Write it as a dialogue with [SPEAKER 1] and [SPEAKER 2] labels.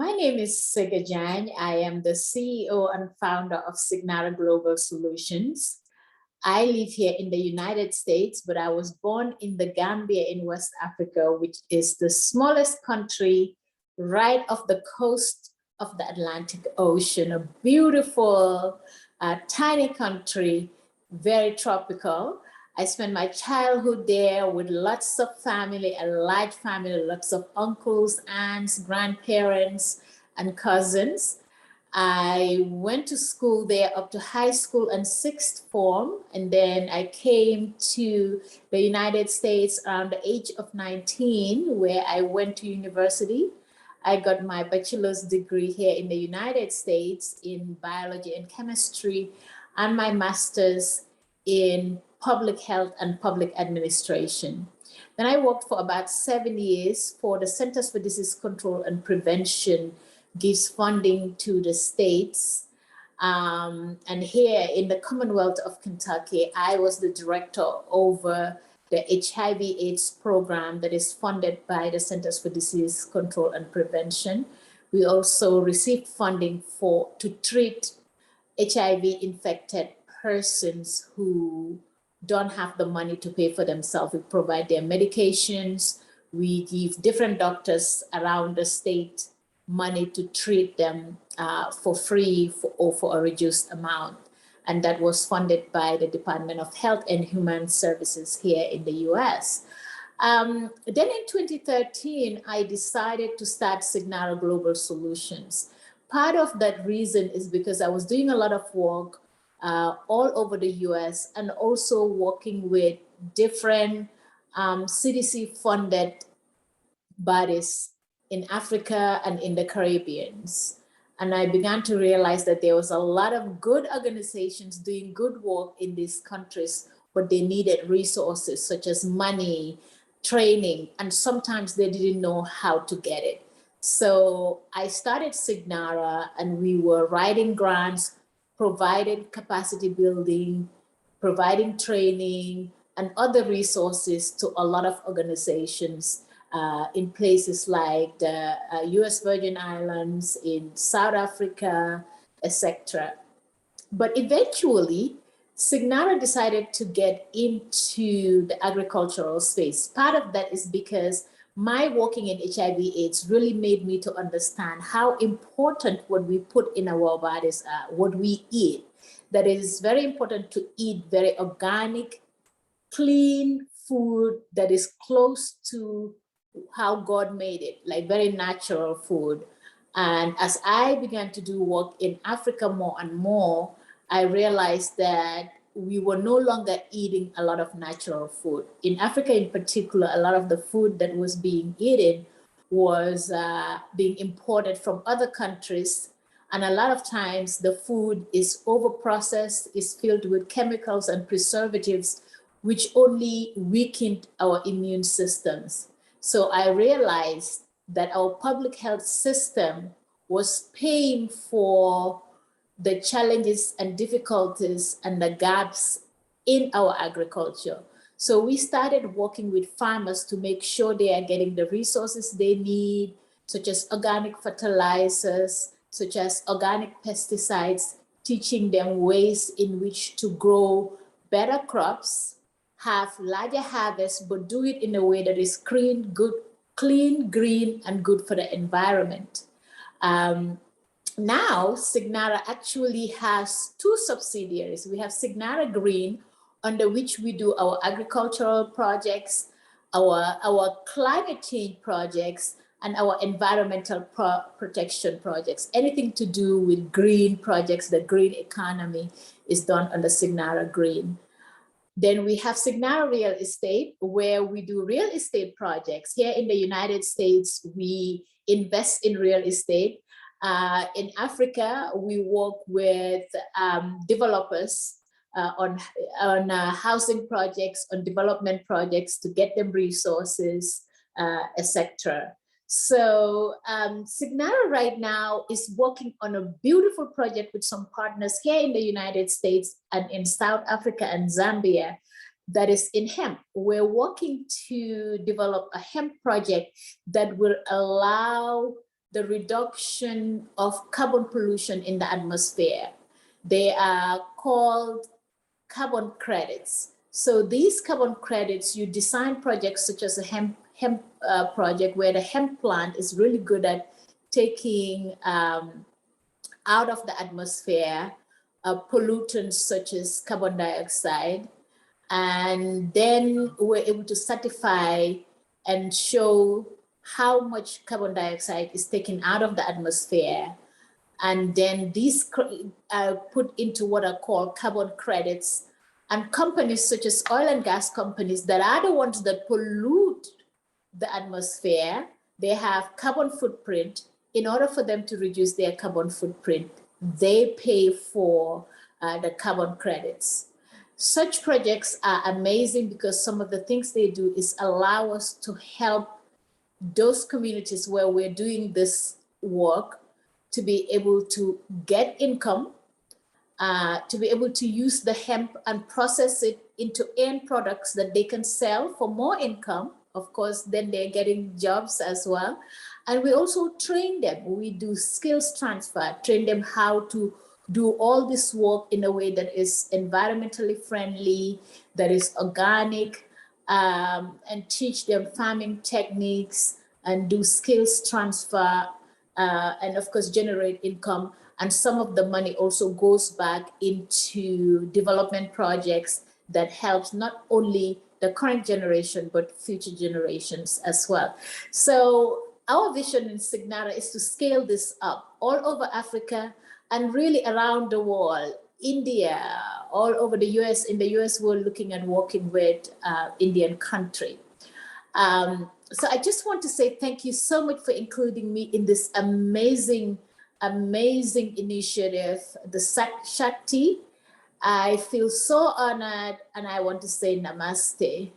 [SPEAKER 1] My name is Sigga Jagne. I am the CEO and founder of Signara Global Solutions. I live here in the United States, but I was born in the Gambia in West Africa, which is the smallest country right off the coast of the Atlantic Ocean, a beautiful, tiny country, very tropical. I spent my childhood there with lots of family, a large family, lots of uncles, aunts, grandparents, and cousins. I went to school there up to high school and sixth form, and then I came to the United States around the age of 19, where I went to university. I got my bachelor's degree here in the United States in biology and chemistry, and my master's in public health and public administration. Then I worked for about 7 years for the Centers for Disease Control and Prevention, gives funding to the states. And here in the Commonwealth of Kentucky, I was the director over the HIV/AIDS program that is funded by the Centers for Disease Control and Prevention. We also received funding to treat HIV-infected persons who don't have the money to pay for themselves. We provide their medications. We give different doctors around the state money to treat them for free or for a reduced amount. And that was funded by the Department of Health and Human Services here in the US. Then in 2013, I decided to start Signara Global Solutions. Part of that reason is because I was doing a lot of work all over the US and also working with different CDC-funded bodies in Africa and in the Caribbean. And I began to realize that there was a lot of good organizations doing good work in these countries, but they needed resources such as money, training, and sometimes they didn't know how to get it. So I started Signara, and we were writing grants, providing capacity building, providing training, and other resources to a lot of organizations in places like the US Virgin Islands, in South Africa, etc. But eventually, Signara decided to get into the agricultural space. Part of that is because my working in HIV/AIDS really made me to understand how important what we put in our bodies are, what we eat. That it is very important to eat very organic, clean food that is close to how God made it, like very natural food. And as I began to do work in Africa more and more, I realized that we were no longer eating a lot of natural food. In Africa in particular, a lot of the food that was being eaten was being imported from other countries. And a lot of times the food is overprocessed, is filled with chemicals and preservatives, which only weakened our immune systems. So I realized that our public health system was paying for the challenges and difficulties and the gaps in our agriculture. So we started working with farmers to make sure they are getting the resources they need, such as organic fertilizers, such as organic pesticides, teaching them ways in which to grow better crops, have larger harvests, but do it in a way that is clean, green, and good for the environment. Now, Signara actually has two subsidiaries. We have Signara Green, under which we do our agricultural projects, our climate change projects, and our environmental protection projects. Anything to do with green projects, the green economy is done under Signara Green. Then we have Signara Real Estate, where we do real estate projects. Here in the United States, we invest in real estate. In Africa, we work with developers on housing projects, on development projects to get them resources, etc. So Signara right now is working on a beautiful project with some partners here in the United States and in South Africa and Zambia that is in hemp. We're working to develop a hemp project that will allow the reduction of carbon pollution in the atmosphere. They are called carbon credits. So these carbon credits, you design projects such as a hemp project where the hemp plant is really good at taking out of the atmosphere pollutants such as carbon dioxide. And then we're able to certify and show how much carbon dioxide is taken out of the atmosphere. And then these are put into what are called carbon credits. And companies such as oil and gas companies that are the ones that pollute the atmosphere, they have carbon footprint. In order for them to reduce their carbon footprint, they pay for the carbon credits. Such projects are amazing because some of the things they do is allow us to help those communities where we're doing this work to be able to get income, to be able to use the hemp and process it into end products that they can sell for more income. Of course, then they're getting jobs as well. And we also train them. We do skills transfer, train them how to do all this work in a way that is environmentally friendly, that is organic, and teach them farming techniques and do skills transfer, and of course generate income. And some of the money also goes back into development projects that helps not only the current generation, but future generations as well. So our vision in Signara is to scale this up all over Africa and really around the world, India, all over the US. In the US, we're looking at working with Indian country. So I just want to say thank you so much for including me in this amazing initiative, the Shakti. I feel so honored, and I want to say namaste.